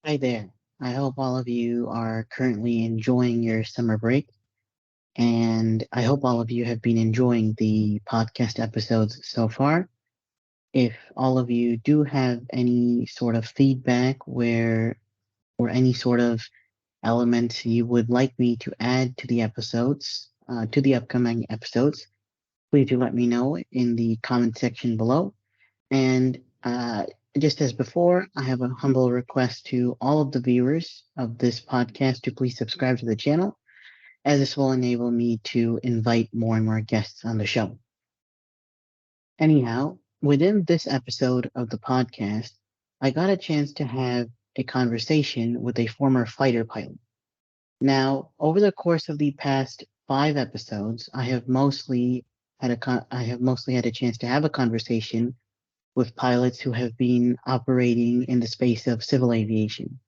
Hi there. I hope all of you are currently enjoying your summer break, and I hope all of you have been enjoying the podcast episodes so far. If all of you do have any sort of feedback or any sort of elements you would like me to add to the episodes, to the upcoming episodes, please do let me know in the comment section below. And just as before, I have a humble request to all of the viewers of this podcast to please subscribe to the channel, as this will enable me to invite more and more guests on the show. Anyhow, within this episode of the podcast, I got a chance to have a conversation with a former fighter pilot. Now, over the course of the past 5 episodes, I have mostly had a chance to have a conversation with pilots who have been operating in the space of civil aviation.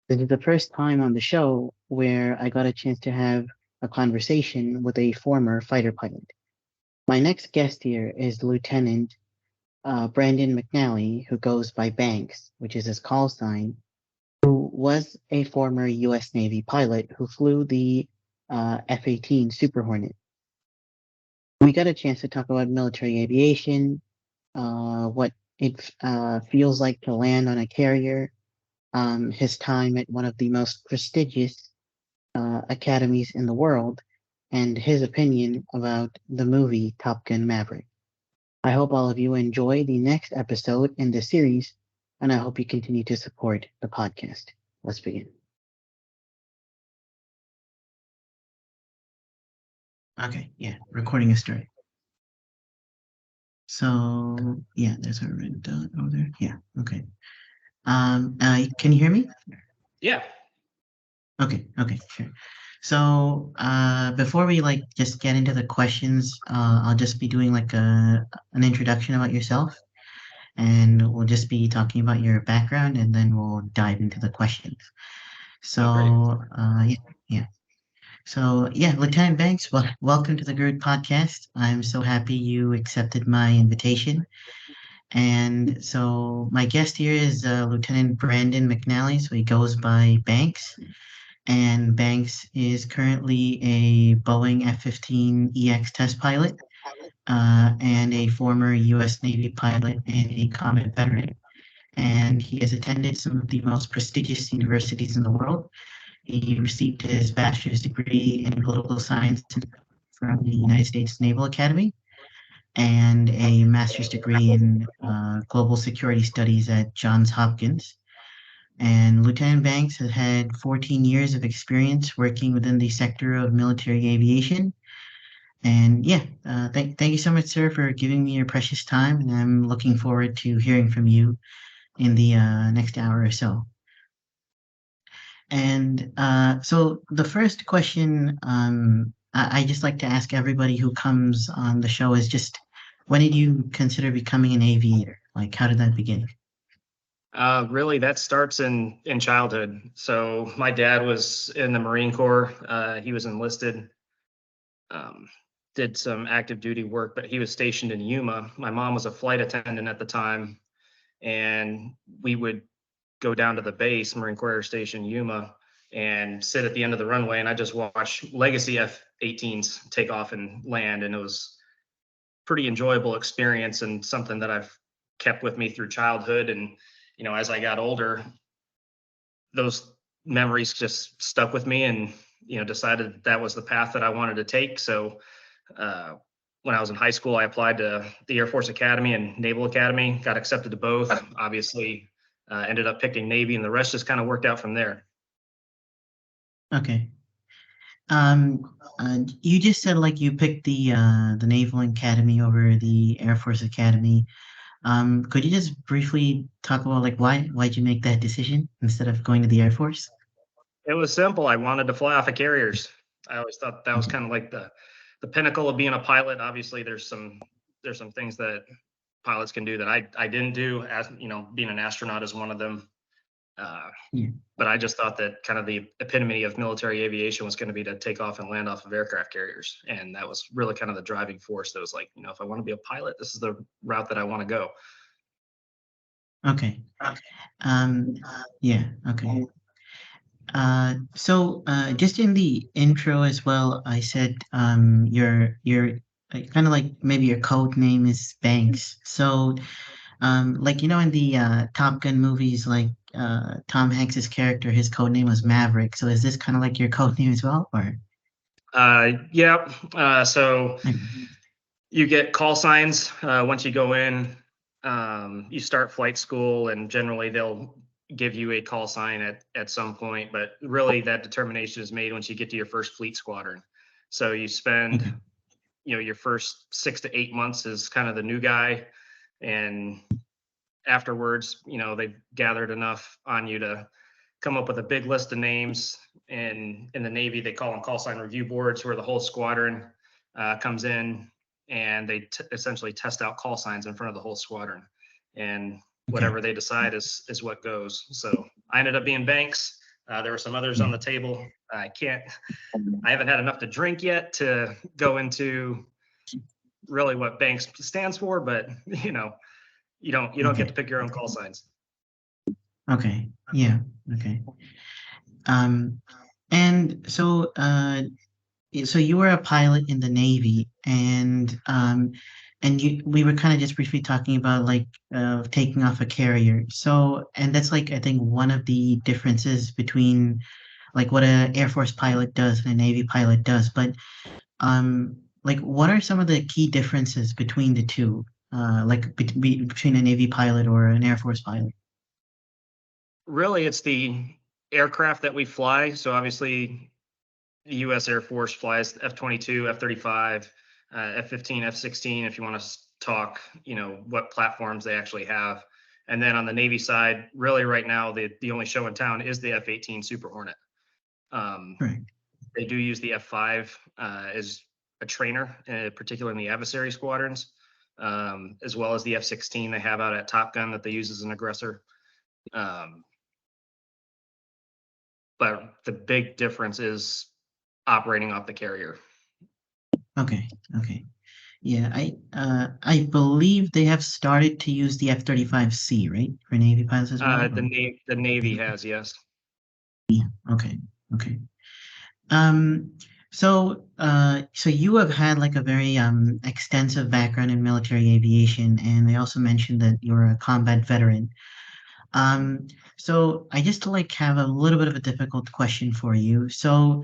This is the first time on the show where I got a chance to have a conversation with a former fighter pilot. My next guest here is Lieutenant Brandon McNally, who goes by Banks, which is his call sign, who was a former U.S. Navy pilot who flew the F-18 Super Hornet. We got a chance to talk about military aviation, what it feels like to land on a carrier, his time at one of the most prestigious academies in the world, and his opinion about the movie Top Gun Maverick. I hope all of you enjoy the next episode in the series, and I hope you continue to support the podcast. Let's begin. Okay, yeah, recording is started. So, yeah, there's a red dot over there. Yeah, okay. Can you hear me? Yeah. Okay, sure. So, before we just get into the questions, I'll just be doing an introduction about yourself, and we'll just be talking about your background, and then we'll dive into the questions. Oh, great. So, yeah, yeah. So, yeah, Lieutenant Banks, welcome to the GERD podcast. I'm so happy you accepted my invitation. And so, my guest here is Lieutenant Brandon McNally. So he goes by Banks, and Banks is currently a Boeing F-15EX test pilot and a former U.S. Navy pilot and a combat veteran. And he has attended some of the most prestigious universities in the world. He received his bachelor's degree in political science from the United States Naval Academy and a master's degree in global security studies at Johns Hopkins. And Lieutenant Banks has had 14 years of experience working within the sector of military aviation. And yeah, thank you so much, sir, for giving me your precious time. And I'm looking forward to hearing from you in the next hour or so. And so the first question I just like to ask everybody who comes on the show is just when did you consider becoming an aviator? Like, how did that begin? Really, that starts in childhood. So my dad was in the Marine Corps. He was enlisted, um, did some active duty work, but he was stationed in Yuma. My mom was a flight attendant at the time, and we would go down to the base, Marine Corps Air Station Yuma, and sit at the end of the runway. And I just watched Legacy F-18s take off and land, and it was pretty enjoyable experience and something that I've kept with me through childhood. And as I got older, those memories just stuck with me, and decided that was the path that I wanted to take. So uh, when I was in high school, I applied to the Air Force Academy and Naval Academy, got accepted to both. Obviously, ended up picking Navy, and the rest just kind of worked out from there. Okay. You just said like you picked the Naval Academy over the Air Force Academy. Could you just briefly talk about like why'd you make that decision instead of going to the Air Force? It was simple. I wanted to fly off of carriers. I always thought that was Okay. kind of like the pinnacle of being a pilot. Obviously, there's some things that pilots can do that I didn't do. As being an astronaut is one of them. Uh, Yeah. but I just thought that kind of the epitome of military aviation was going to be to take off and land off of aircraft carriers, and that was really kind of the driving force. That was like, if I want to be a pilot, this is the route that I want to go. Okay. Um, yeah. Okay. Just in the intro as well, I said your kind of like maybe your code name is Banks. So like in the Top Gun movies, like Tom Hanks's character, his code name was Maverick. So is this kind of like your code name as well, or? Yeah. So Okay. you get call signs once you go in. You start flight school, and generally they'll give you a call sign at some point. But really, that determination is made once you get to your first fleet squadron. So you spend, Okay. your first 6 to 8 months as kind of the new guy, and afterwards, they've gathered enough on you to come up with a big list of names. And in the Navy, they call them call sign review boards, where the whole squadron comes in, and they essentially test out call signs in front of the whole squadron. And Okay. whatever they decide is what goes. So I ended up being Banks. There were some others on Yeah. the table. I haven't had enough to drink yet to go into really what Banks stands for, but you don't get to Okay. pick your own call signs. Okay. Yeah. Okay. Um, and so you were a pilot in the Navy, and we were kind of just briefly talking about like taking off a carrier. So, and that's like I think one of the differences between like what a Air Force pilot does and a Navy pilot does. But like what are some of the key differences between the two? Like between a Navy pilot or an Air Force pilot? Really, it's the aircraft that we fly. So obviously, the U.S. Air Force flies F-22, F-35, F-15, F-16. If you want to talk, what platforms they actually have. And then on the Navy side, really right now, the only show in town is the F-18 Super Hornet. Um, Right. they do use the F-5 as a trainer, particularly in the adversary squadrons, as well as the F-16 they have out at Top Gun that they use as an aggressor. Um, but the big difference is operating off the carrier. Okay. Okay. Yeah, I believe they have started to use the F-35C, right? For Navy pilots as well, or The Navy has, yes. yeah. Okay. Okay. Um, so you have had like a very extensive background in military aviation, and they also mentioned that you're a combat veteran. Um, so I just like have a little bit of a difficult question for you. So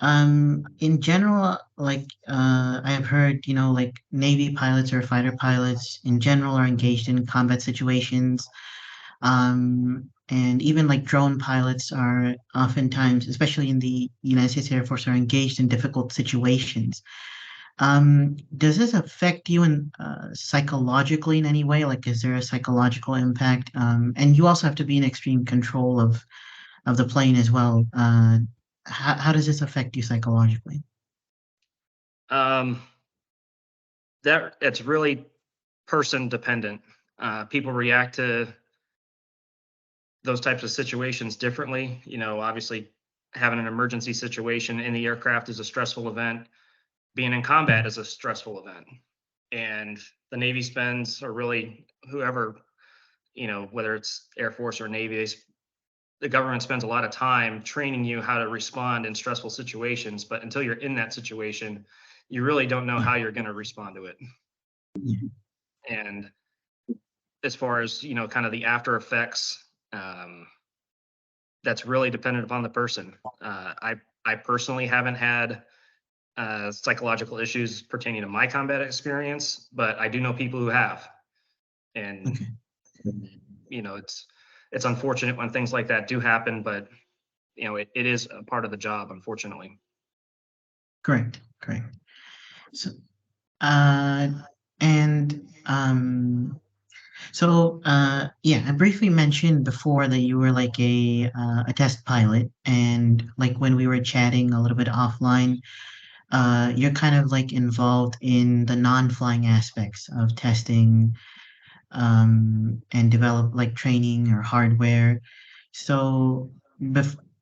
in general, like I have heard, like Navy pilots or fighter pilots in general are engaged in combat situations. And even like drone pilots are oftentimes, especially in the United States Air Force, are engaged in difficult situations. Does this affect you in psychologically in any way? Like, is there a psychological impact? And you also have to be in extreme control of the plane as well. How does this affect you psychologically? Um, that it's really person dependent. People react to those types of situations differently. Obviously, having an emergency situation in the aircraft is a stressful event. Being in combat is a stressful event, and the Navy spends, or really whoever, whether it's Air Force or Navy, the government spends a lot of time training you how to respond in stressful situations. But until you're in that situation, you really don't know Yeah, how you're going to respond to it. yeah, And as far as kind of the after effects, um, that's really dependent upon the person. I personally haven't had psychological issues pertaining to my combat experience, but I do know people who have. And okay. it's unfortunate when things like that do happen, but it is a part of the job, unfortunately. Correct, correct. So, uh, and yeah, I briefly mentioned before that you were like a test pilot, and like when we were chatting a little bit offline, you're kind of like involved in the non-flying aspects of testing, and develop like training or hardware. So,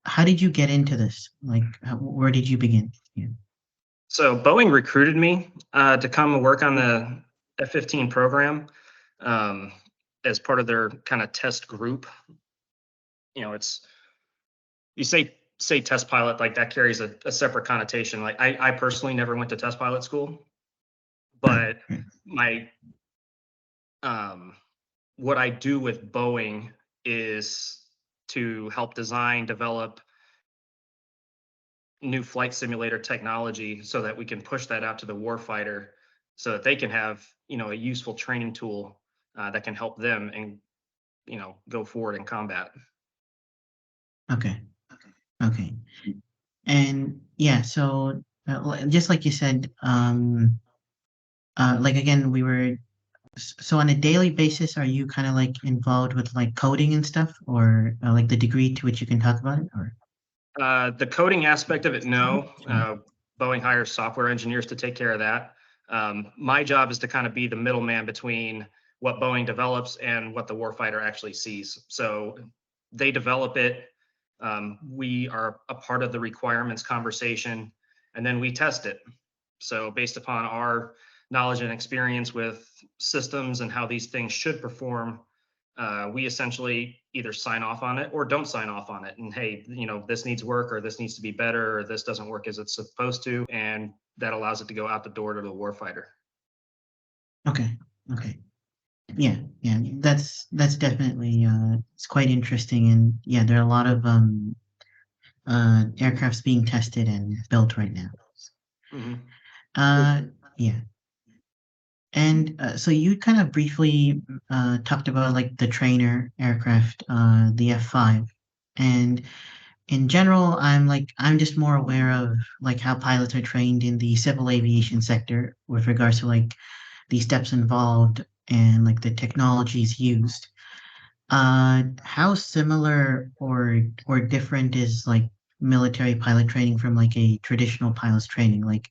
how did you get into this? Like, where did you begin? Yeah. So Boeing recruited me to come and work on the F-15 program. Um, as part of their kind of test group. It's you say test pilot, like that carries a separate connotation. Like I personally never went to test pilot school, Right, but right. my um, what I do with Boeing is to help design, develop new flight simulator technology so that we can push that out to the warfighter so that they can have, a useful training tool that can help them and, go forward in combat. Okay, okay. And yeah, so just like you said, like again, so on a daily basis, are you kind of like involved with like coding and stuff, or like the degree to which you can talk about it, or? The coding aspect of it, no. Mm. Boeing hires software engineers to take care of that. My job is to kind of be the middleman between what Boeing develops and what the warfighter actually sees. So they develop it. We are a part of the requirements conversation, and then we test it. So based upon our knowledge and experience with systems and how these things should perform, we essentially either sign off on it or don't sign off on it. And hey, this needs work, or this needs to be better, or this doesn't work as it's supposed to. And that allows it to go out the door to the warfighter. Okay, okay. Yeah, yeah. That's definitely it's quite interesting, and yeah, there are a lot of aircrafts being tested and built right now. Hmm. Uh, yeah. And so you kind of briefly talked about like the trainer aircraft, the F5, and in general, I'm just more aware of like how pilots are trained in the civil aviation sector with regards to like the steps involved and like the technologies used. How similar or different is like military pilot training from like a traditional pilot's training? Like,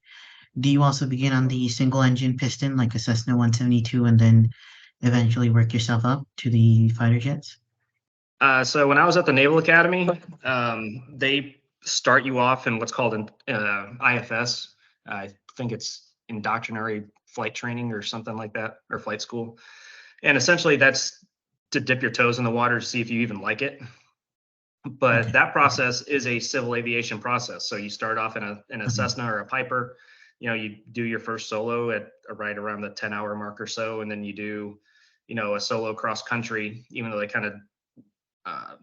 do you also begin on the single engine piston, like a Cessna 172, and then eventually work yourself up to the fighter jets? So when I was at the Naval Academy, they start you off in what's called an IFS. I think it's indoctrinary flight training or something like that, or flight school. And essentially, that's to dip your toes in the water to see if you even like it. But Okay. that process is a civil aviation process. So you start off in a Okay. Cessna or a Piper. You do your first solo at right around the 10-hour mark or so, and then you do, a solo cross country. Even though they kind of uh,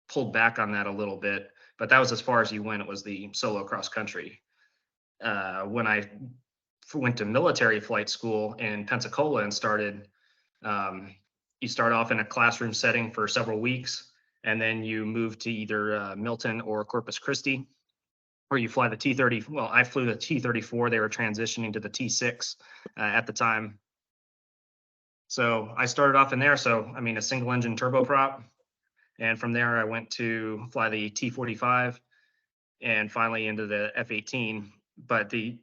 pulled back on that a little bit, but that was as far as you went. It was the solo cross country. When I went to military flight school in Pensacola and started, um, you start off in a classroom setting for several weeks, and then you move to either Milton or Corpus Christi, or you fly the T-30. Well, I flew the T-34. They were transitioning to the T-6 at the time. So I started off in there. So, I mean, a single engine turboprop. And from there, I went to fly the T-45 and finally into the F-18. But the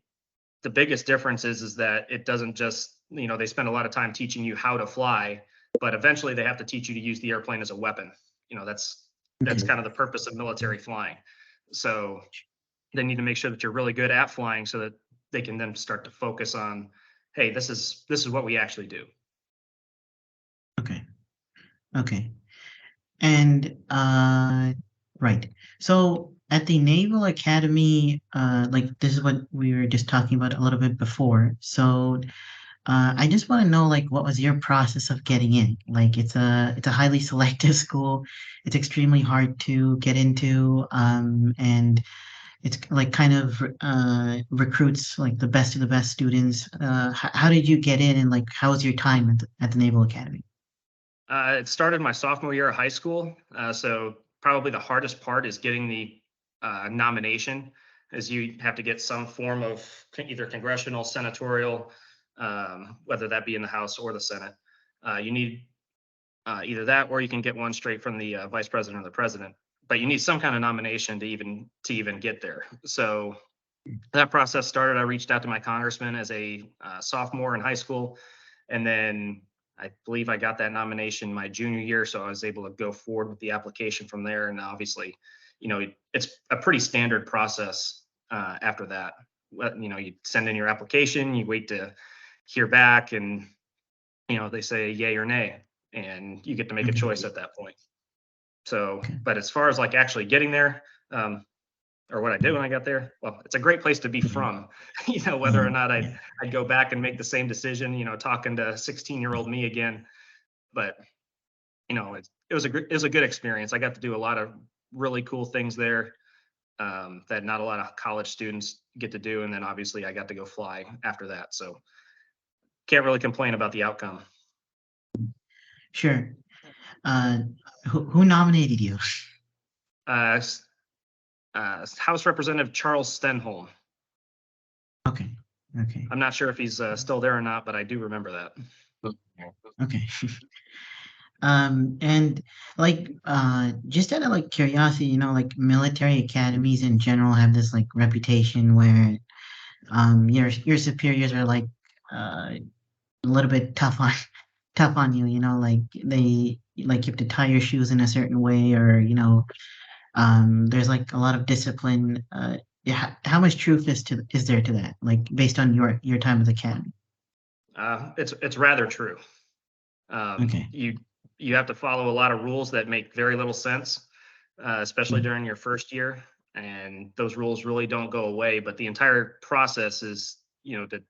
biggest difference is that it doesn't just, they spend a lot of time teaching you how to fly, but eventually they have to teach you to use the airplane as a weapon. That's Okay. kind of the purpose of military flying. So they need to make sure that you're really good at flying so that they can then start to focus on, hey, this is what we actually do. Okay. Okay. And right. So at the Naval Academy, like this is what we were just talking about a little bit before. So I just want to know, like, what was your process of getting in? Like, it's a highly selective school. It's extremely hard to get into, and it's like kind of recruits like the best of the best students. How did you get in, and like, how was your time at the Naval Academy? It started my sophomore year of high school. So probably the hardest part is getting the nomination, as you have to get some form of either congressional, senatorial, whether that be in the House or the Senate. You need either that, or you can get one straight from the vice president or the president. But you need some kind of nomination to even get there. So that process started. I reached out to my congressman as a sophomore in high school, and then I believe I got that nomination my junior year, so I was able to go forward with the application from there. And obviously, it's a pretty standard process after that. You send in your application, you wait to hear back, and they say yay or nay, and you get to make a Okay. choice at that point. So, Okay. but as far as like actually getting there, or what I did when I got there, well, it's a great place to be Yeah. from. Whether Yeah. or not Yeah. I'd go back and make the same decision, talking to 16-year-old me again. But it was a good experience. I got to do a lot of really cool things there, that not a lot of college students get to do, and then obviously I got to go fly after that. So can't really complain about the outcome. Sure. Uh, who nominated you? Uh, House Representative Charles Stenholm. Okay. Okay. I'm not sure if he's still there or not, but I do remember that. Okay. And like, just out of like curiosity, like military academies in general have this like reputation where, your superiors are like, a little bit tough on you, like they like you have to tie your shoes in a certain way, or there's like a lot of discipline. Yeah, how much truth is there to that? Like based on your time at the academy? It's rather true. Okay. You have to follow a lot of rules that make very little sense, especially Mm. during your first year, and those rules really don't go away. But the entire process is, to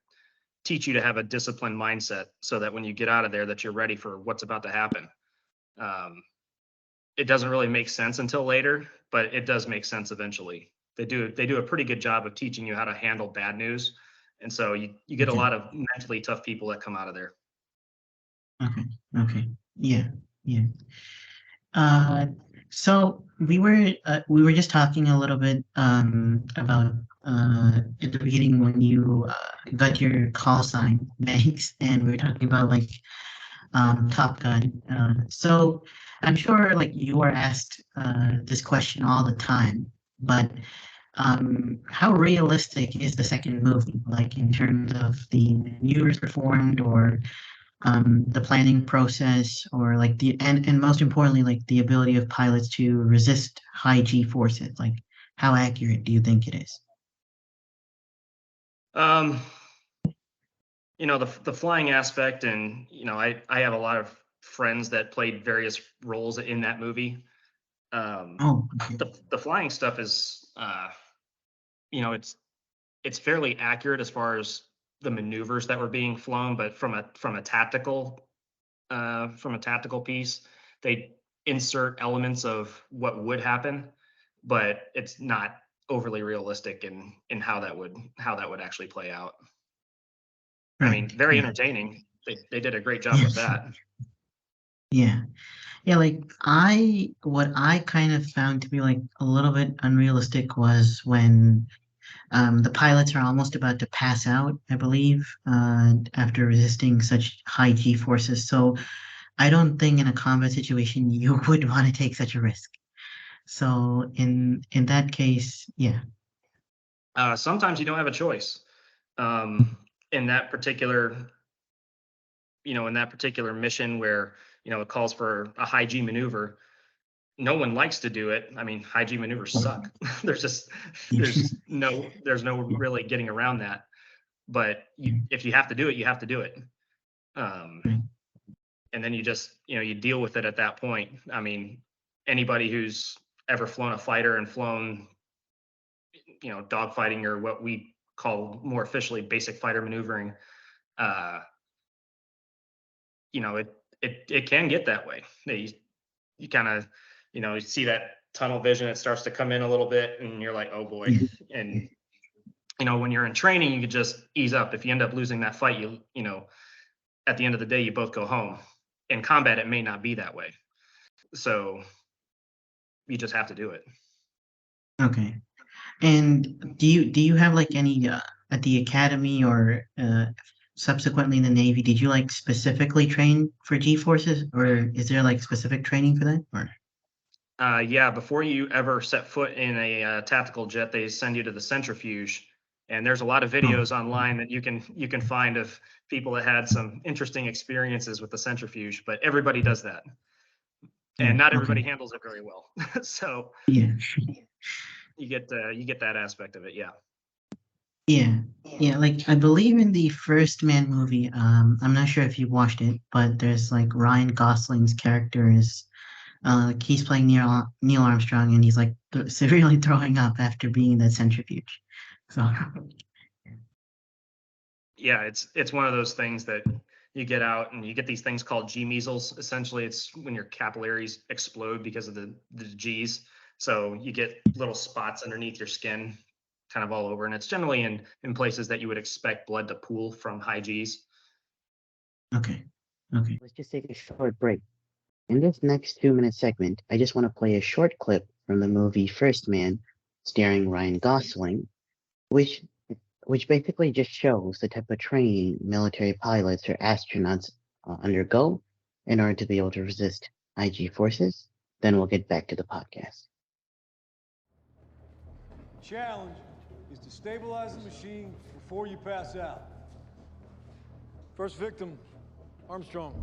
teach you to have a disciplined mindset, so that when you get out of there, that you're ready for what's about to happen. Um, it doesn't really make sense until later, but it does make sense eventually. They do a pretty good job of teaching you how to handle bad news, and so you get a Okay. lot of mentally tough people that come out of there. Okay. Okay. Yeah. Yeah. Uh, so we were just talking a little bit about at the beginning when you got your call sign, thanks, and we were talking about like Top Gun. So I'm sure like you are asked this question all the time, but how realistic is the second movie, like in terms of the maneuvers performed, or the planning process, or like and most importantly, like the ability of pilots to resist high G forces? Like, how accurate do you think it is? Um, the flying aspect, and I have a lot of friends that played various roles in that movie. Um, Oh, okay. the flying stuff is, you know, it's it's fairly accurate as far as the maneuvers that were being flown, but from a tactical piece, they insert elements of what would happen, but it's not overly realistic in how that would actually play out. I Right. mean, very Yeah. entertaining. They did a great job Yeah. with that. Yeah. Yeah, like what I kind of found to be like a little bit unrealistic was when the pilots are almost about to pass out, I believe, after resisting such high G forces. So I don't think in a combat situation you would want to take such a risk. So in that case, yeah. Sometimes you don't have a choice. Um, in that particular, in that particular mission where it calls for a high G maneuver, no one likes to do it. I mean, high G maneuvers suck. there's just there's no really getting around that. But if you have to do it, you have to do it. Um, and then you just you deal with it at that point. I mean, anybody who's ever flown a fighter and flown dogfighting, or what we call more officially basic fighter maneuvering, uh, it can get that way. You kind of you see that tunnel vision. It starts to come in a little bit, and you're like, oh boy. Yeah. And when you're in training, you could just ease up. If you end up losing that fight, at the end of the day, you both go home. In combat, it may not be that way, so you just have to do it. Okay. And do you have like any at the academy, or subsequently in the Navy, did you like specifically train for G forces, or is there like specific training for that? Or Yeah, before you ever set foot in a tactical jet, they send you to the centrifuge, and there's a lot of oh, videos online that you can find of people that had some interesting experiences with the centrifuge. But everybody does that, and oh, not okay. everybody handles it very well. So Yeah. you get that aspect of it. Yeah. Yeah, yeah. Like I believe in the First Man movie. I'm not sure if you watched it, but there's like Ryan Gosling's character is like he's playing Neil Armstrong, and he's like severely throwing up after being in that centrifuge. So Yeah, it's one of those things that you get out and you get these things called G measles. Essentially, it's when your capillaries explode because of the G's. So you get little spots underneath your skin, kind of all over, and it's generally in places that you would expect blood to pool from high G's. okay, okay, Let's just take a short break. In this next 2 minute segment, I just want to play a short clip from the movie First Man, starring Ryan Gosling, which which basically just shows the type of training military pilots or astronauts undergo in order to be able to resist IG forces. Then we'll get back to the podcast. Challenge is to stabilize the machine before you pass out. First victim, Armstrong.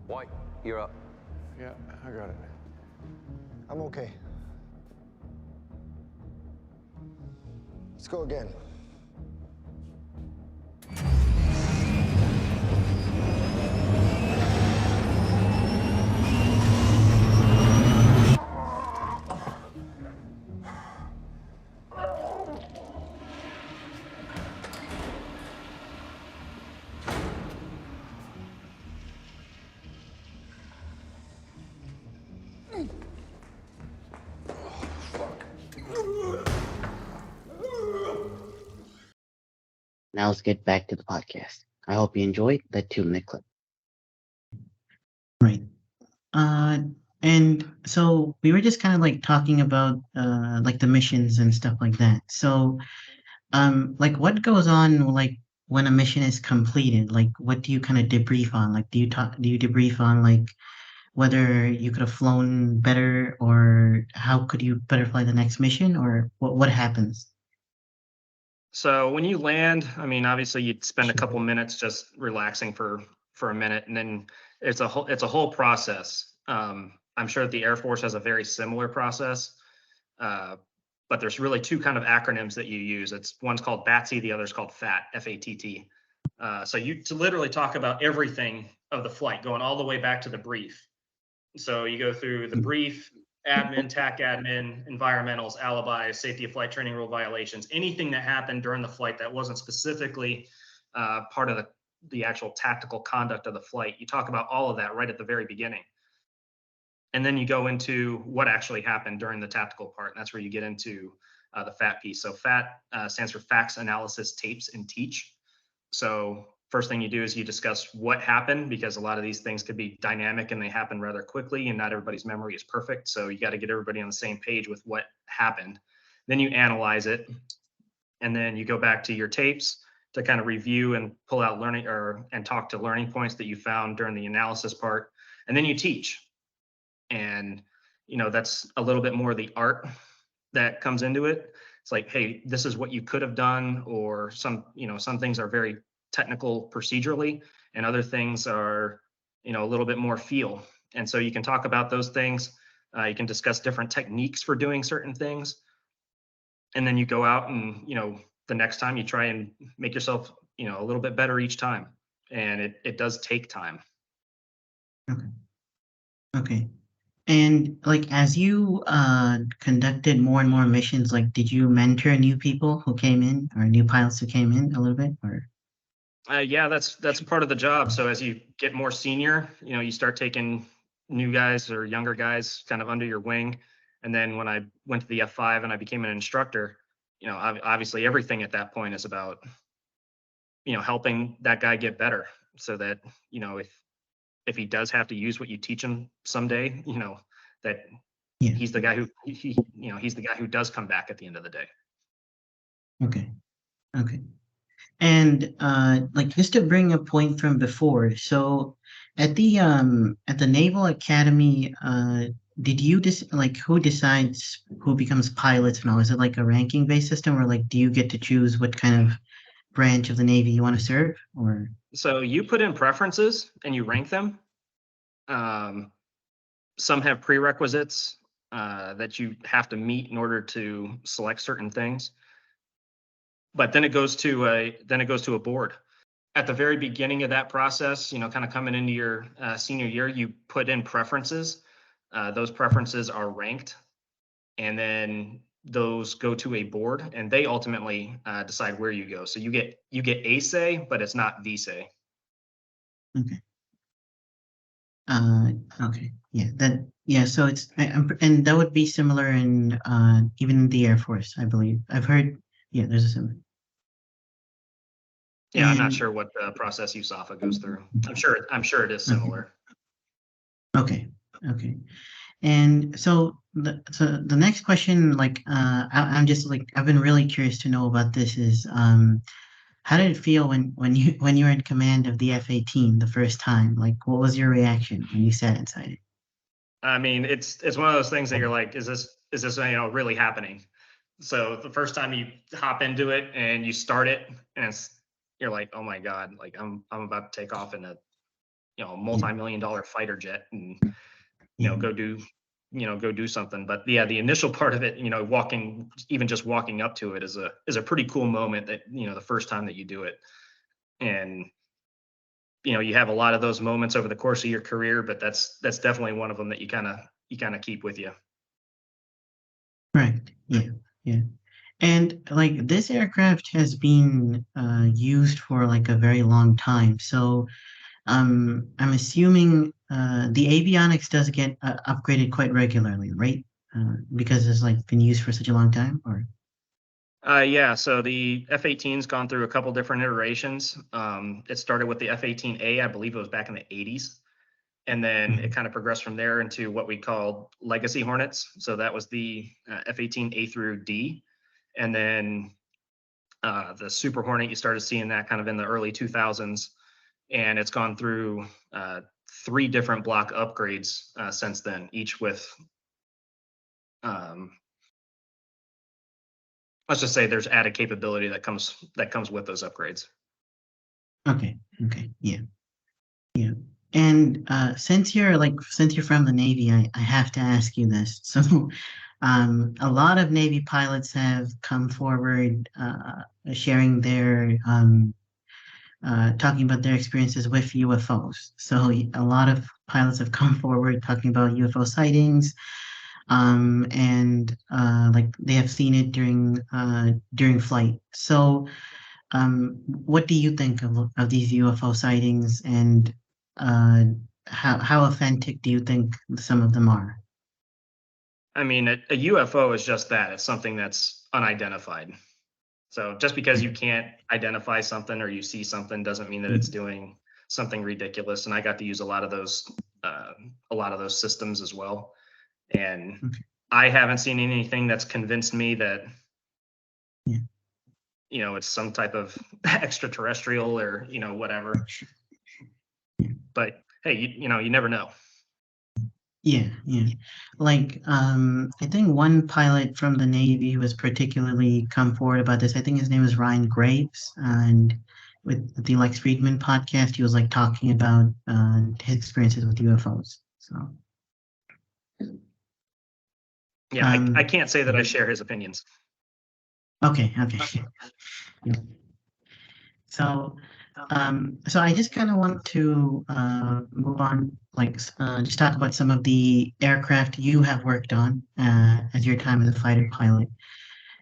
White, you're up. Yeah, I got it. I'm okay. Let's go again. Now let's get back to the podcast. I hope you enjoyed that 2 minute clip. right. Uh, and so we were just kind of like talking about like the missions and stuff like that. So like what goes on like when a mission is completed? Like what do you kind of debrief on? Like do you debrief on like whether you could have flown better or how could you better fly the next mission or what happens? So when you land, I mean, obviously you'd spend a couple Sure. minutes just relaxing for a minute, and then it's a whole process. I'm sure that the Air Force has a very similar process, uh, but there's really two kind of acronyms that you use. It's one's called BATSI, the other's called FAT, FATT. So you to literally talk about everything of the flight, going all the way back to the brief. So you go through the brief, admin, TAC admin, environmentals, alibis, safety of flight training rule violations, anything that happened during the flight that wasn't specifically part of the actual tactical conduct of the flight. You talk about all of that right at the very beginning. And then you go into what actually happened during the tactical part. And that's where you get into the FAT piece. So FAT stands for Facts, Analysis, Tapes, and Teach. So first thing you do is you discuss what happened, because a lot of these things could be dynamic and they happen rather quickly and not everybody's memory is perfect. So you got to get everybody on the same page with what happened. then you analyze it, and then you go back to your tapes to kind of review and pull out learning and talk to learning points that you found during the analysis part, and then you teach. And that's a little bit more the art that comes into it. It's like, hey, this is what you could have done, or some things are very technical procedurally, and other things are a little bit more feel. And so you can talk about those things. You can discuss different techniques for doing certain things, and then you go out and the next time you try and make yourself a little bit better each time. And it does take time. Okay. Okay. And like as you conducted more and more missions, like did you mentor new people who came in, or new pilots who came in a little bit, or? Yeah, that's part of the job. So as you get more senior, you start taking new guys or younger guys kind of under your wing. And then when I went to the F5 and I became an instructor, obviously everything at that point is about helping that guy get better, so that if he does have to use what you teach him someday, that Yeah. he's the guy who he's the guy who does come back at the end of the day. Okay. Okay. And like just to bring a point from before, so at the Naval Academy, did you like who decides who becomes pilots and all? Is it like a ranking based system, or like do you get to choose what kind of branch of the Navy you want to serve, or? So you put in preferences and you rank them. Some have prerequisites that you have to meet in order to select certain things. But then it goes to a board. At the very beginning of that process, kind of coming into your senior year, you put in preferences. Those preferences are ranked, and then those go to a board, and they ultimately decide where you go. So you get a say, but it's not the say. Okay. Okay. Yeah. So and that would be similar in even the Air Force, I believe. I've heard. Yeah, there's a similar. Yeah, I'm not And sure what process USAFA goes through. I'm sure it is okay. similar. Okay. Okay. And so the next question, like, I'm just like, I've been really curious to know about this is, how did it feel when you were in command of the F-18 the first time? Like, what was your reaction when you sat inside it? I mean, it's one of those things that you're like, is this really happening? So the first time you hop into it and you start it, and you're like, oh my God, like I'm about to take off in a Yeah. multi-million-dollar fighter jet and Yeah. go do something. But yeah, the initial part of it, just walking up to it is a pretty cool moment, that the first time that you do it. And you have a lot of those moments over the course of your career, but that's definitely one of them that you kind of keep with you. Right. Yeah. Yeah. And like this aircraft has been used for like a very long time. So I'm assuming the avionics does get upgraded quite regularly, right? Because it's like been used for such a long time, or? Yeah, so the F-18's gone through a couple different iterations. It started with the F-18A, I believe it was back in the 80s. And then it kind of progressed from there into what we called legacy Hornets. So that was the F-18A through D. And then the Super Hornet, you started seeing that kind of in the early 2000s. And it's gone through 3 different block upgrades since then, each with, let's just say there's added capability that comes with those upgrades. Okay. Okay. Yeah. Yeah. And since you're from the Navy, I have to ask you this. So, a lot of Navy pilots have come forward sharing their talking about their experiences with UFOs. So a lot of pilots have come forward talking about UFO sightings, and like they have seen it during flight. So, what do you think of these UFO sightings, and uh, how authentic do you think some of them are? I mean, a UFO is just that. It's something that's unidentified. So just because you can't identify something or you see something doesn't mean that it's doing something ridiculous. And I got to use a lot of those systems as well. And I haven't seen anything that's convinced me that, Yeah. It's some type of extraterrestrial or, whatever. But hey, you never know. Yeah, yeah. Like, I think one pilot from the Navy who was particularly come forward about this, I think his name was Ryan Graves, and with the Lex Friedman podcast, he was like talking about his experiences with UFOs. So, Yeah, I um, can't say that I share his opinions. okay, okay. Yeah. So, so I just kind of want to move on, like just talk about some of the aircraft you have worked on as your time as a fighter pilot.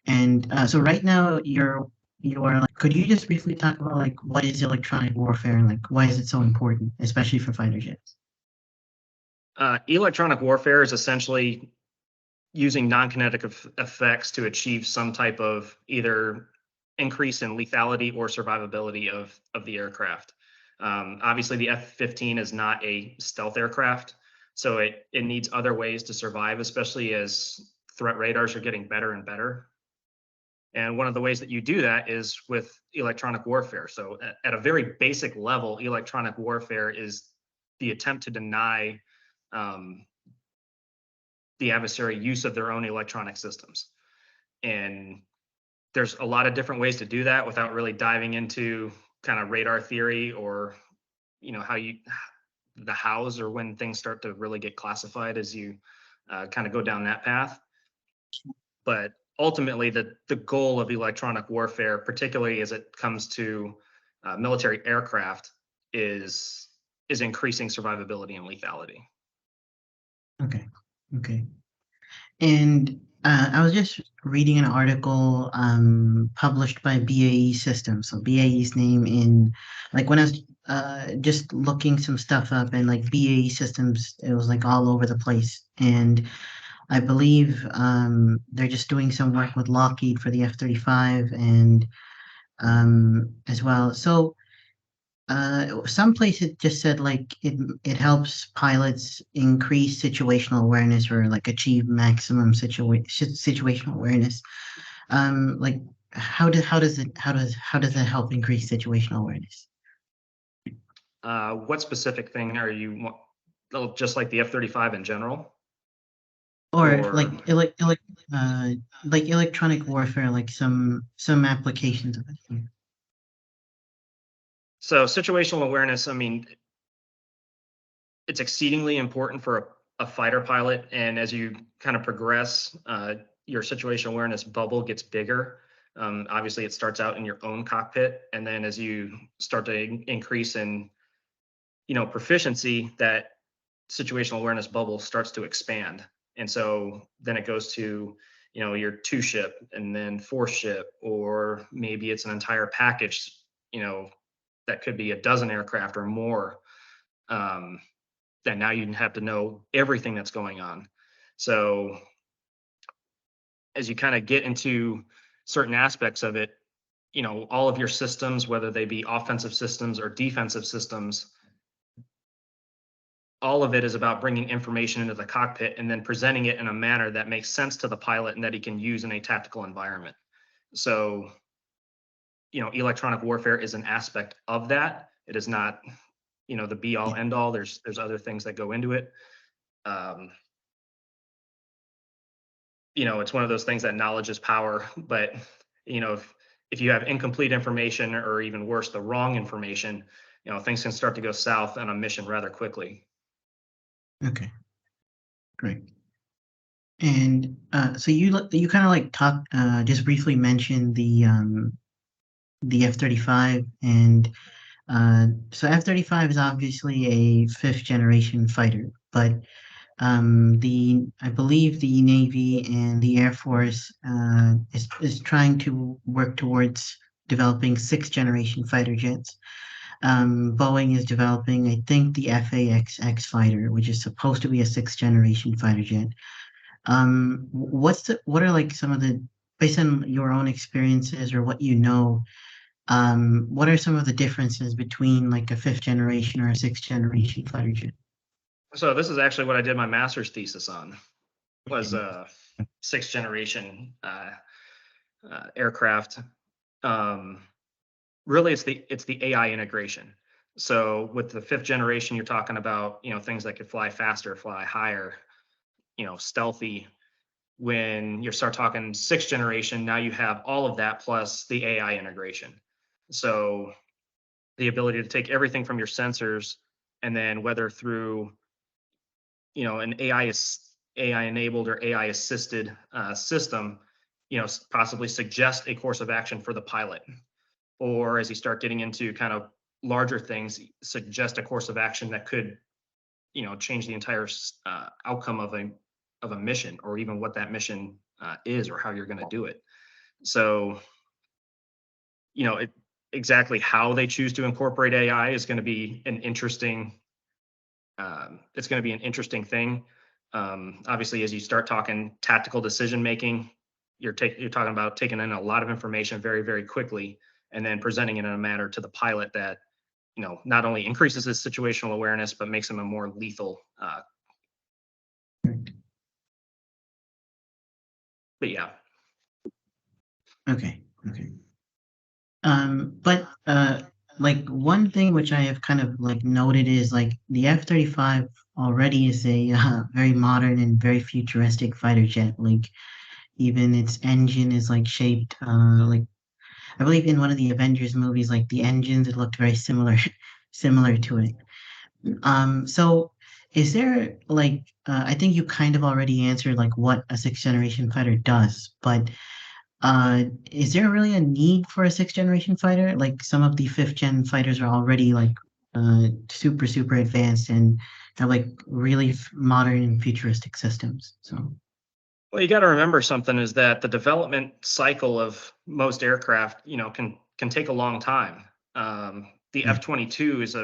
And so right now you are like, could you just briefly talk about like what is electronic warfare and like why is it so important, especially for fighter jets? Electronic warfare is essentially using non-kinetic effects to achieve some type of either increase in lethality or survivability of the aircraft. Obviously, the F-15 is not a stealth aircraft, so it needs other ways to survive, especially as threat radars are getting better and better. And one of the ways that you do that is with electronic warfare. So at a very basic level, electronic warfare is the attempt to deny the adversary use of their own electronic systems. And there's a lot of different ways to do that without really diving into kind of radar theory or, how the hows or when things start to really get classified as you kind of go down that path. But ultimately, the goal of electronic warfare, particularly as it comes to military aircraft, is increasing survivability and lethality. Okay, okay. And I was just reading an article published by BAE Systems. So BAE's name in like when I was just looking some stuff up and like BAE Systems, it was like all over the place. And I believe they're just doing some work with Lockheed for the F-35 and as well. So some places just said like it helps pilots increase situational awareness or like achieve maximum situational awareness. Like how does that help increase situational awareness? What specific thing are you just like the F-35 in general? Or Or like electronic warfare, like some applications of it. Yeah. so situational awareness, I mean, it's exceedingly important for a fighter pilot. And as you kind of progress, your situational awareness bubble gets bigger. Obviously, it starts out in your own cockpit, and then as you start to increase in, proficiency, that situational awareness bubble starts to expand. And so then it goes to, your two ship and then four ship, or maybe it's an entire package, that could be a dozen aircraft or more. That now you have to know everything that's going on. So as you kind of get into certain aspects of it, all of your systems, whether they be offensive systems or defensive systems, all of it is about bringing information into the cockpit and then presenting it in a manner that makes sense to the pilot and that he can use in a tactical environment. So, electronic warfare is an aspect of that. It is not, the be all end all. There's other things that go into it. It's one of those things that knowledge is power, but if you have incomplete information or even worse, the wrong information, things can start to go south on a mission rather quickly. Okay, great. And so you kind of like talk just briefly mentioned the F-35 and so F-35 is obviously a fifth generation fighter, but I believe the Navy and the Air Force is trying to work towards developing sixth generation fighter jets. Boeing is developing, I think, the FA-XX fighter, which is supposed to be a sixth generation fighter jet. What are like some of the, based on your own experiences or what you know, what are some of the differences between like a fifth generation or a sixth generation fighter jet? So this is actually what I did my master's thesis on, was sixth generation aircraft. Really, it's the AI integration. So with the fifth generation, you're talking about, things that could fly faster, fly higher, stealthy. When you start talking sixth generation, now you have all of that plus the AI integration. So the ability to take everything from your sensors and then whether through, an AI enabled or AI assisted system, possibly suggest a course of action for the pilot. Or as you start getting into kind of larger things, suggest a course of action that could, change the entire outcome of a mission, or even what that mission is, or how you're going to do it. So, exactly how they choose to incorporate AI is going to be an interesting. It's going to be an interesting thing. Obviously, as you start talking tactical decision making, you're talking about taking in a lot of information very, very quickly, and then presenting it in a manner to the pilot that, not only increases his situational awareness, but makes him a more lethal. But yeah. Okay. But like one thing which I have kind of like noted is like the F-35 already is a very modern and very futuristic fighter jet. Like even its engine is like shaped like I believe in one of the Avengers movies, like the engines, it looked very similar similar to it. So is there like I think you kind of already answered like what a sixth generation fighter does, but is there really a need for a sixth generation fighter? Like some of the fifth gen fighters are already like super advanced and have like really modern and futuristic systems. So Well, you got to remember something is that the development cycle of most aircraft, can take a long time. The yeah. F-22 is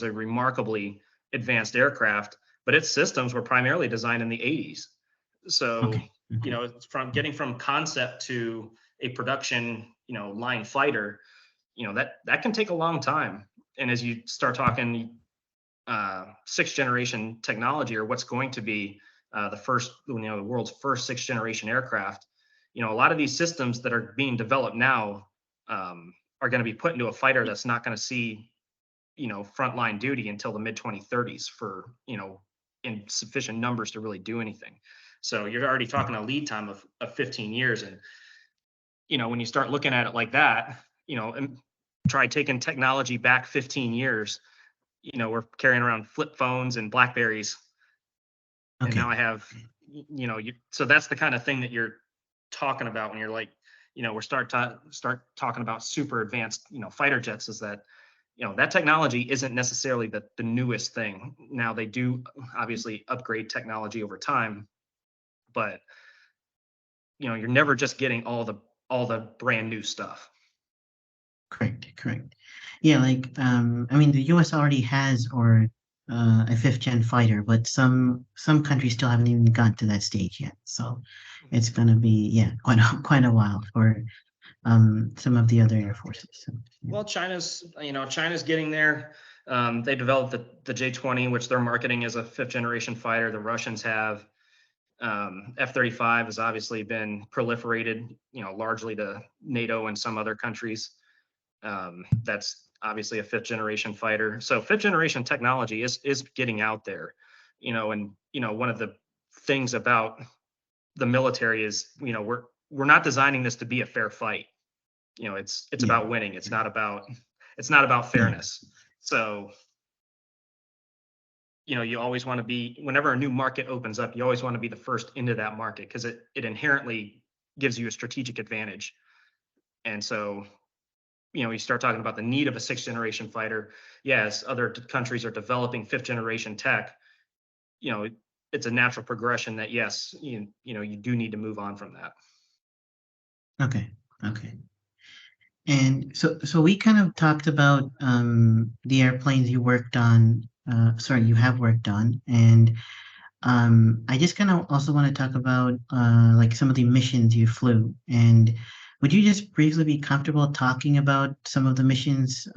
a remarkably advanced aircraft, but its systems were primarily designed in the 80s. So, Okay. Okay. it's from getting from concept to a production, line fighter, that can take a long time. And as you start talking sixth generation technology, or what's going to be the world's first sixth generation aircraft, a lot of these systems that are being developed now are going to be put into a fighter that's not going to see, frontline duty until the mid 2030s for, in sufficient numbers to really do anything. So you're already talking a lead time of 15 years. And, when you start looking at it like that, and try taking technology back 15 years, we're carrying around flip phones and Blackberries, and now Okay. I have, so that's the kind of thing that you're talking about when you're like, we're start talking about super advanced, fighter jets. Is that, that technology isn't necessarily the newest thing. Now they do obviously upgrade technology over time, but you're never just getting all the brand new stuff. Correct. Yeah, like I mean the US already has or a fifth gen fighter, but some countries still haven't even gotten to that stage yet. So it's gonna be yeah, quite a while for some of the other air forces. So, yeah. Well, China's getting there. They developed the J-20, which they're marketing as a fifth generation fighter. The Russians have. F-35 has obviously been proliferated, largely to NATO and some other countries. That's obviously a fifth generation fighter. So fifth generation technology is getting out there, and one of the things about the military is, we're not designing this to be a fair fight. It's Yeah. about winning. It's not about Yeah. fairness. So, you always want to be, whenever a new market opens up, you always want to be the first into that market, because it inherently gives you a strategic advantage. And so, you start talking about the need of a sixth generation fighter. Yes, other countries are developing fifth generation tech. It's a natural progression that yes, you do need to move on from that. Okay. Okay. And so we kind of talked about the airplanes you worked on, sorry, you have worked on, and I just kind of also want to talk about like some of the missions you flew. And would you just briefly be comfortable talking about some of the missions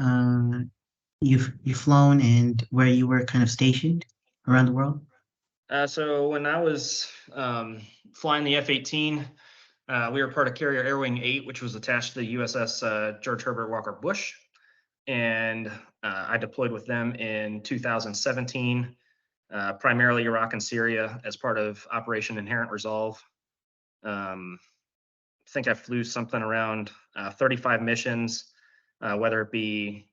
you've flown and where you were kind of stationed around the world? So when I was flying the F-18, we were part of Carrier Air Wing 8, which was attached to the USS George Herbert Walker Bush. And I deployed with them in 2017, primarily Iraq and Syria as part of Operation Inherent Resolve. I think I flew something around 35 missions, whether it be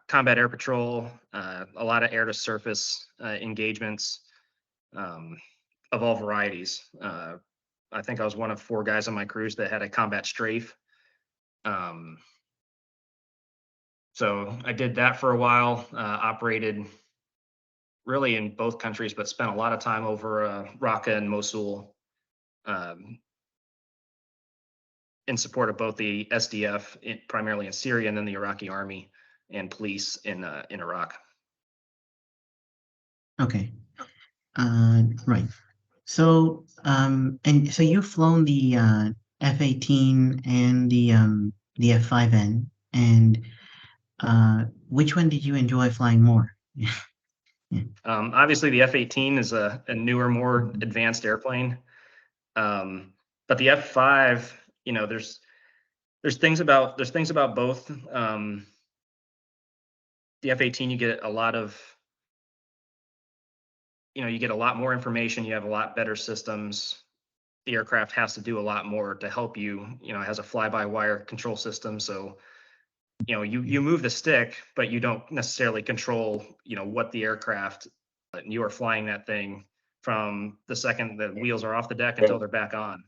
combat air patrol, a lot of air to surface engagements of all varieties. I think I was one of 4 guys on my cruise that had a combat strafe. So I did that for a while, operated really in both countries, but spent a lot of time over Raqqa and Mosul in support of both the SDF, primarily in Syria, and then the Iraqi army and police in Iraq. Okay. Right. So, and so you've flown the F-18 and the F-5N, and which one did you enjoy flying more? Obviously, the F-18 is a newer, more advanced airplane, but the F-5, there's things about both. The F-18, you get a lot of, you get a lot more information. You have a lot better systems. The aircraft has to do a lot more to help you. It has a fly-by-wire control system, so you move the stick, but you don't necessarily control what the aircraft. You are flying that thing from the second the wheels are off the deck until they're back on.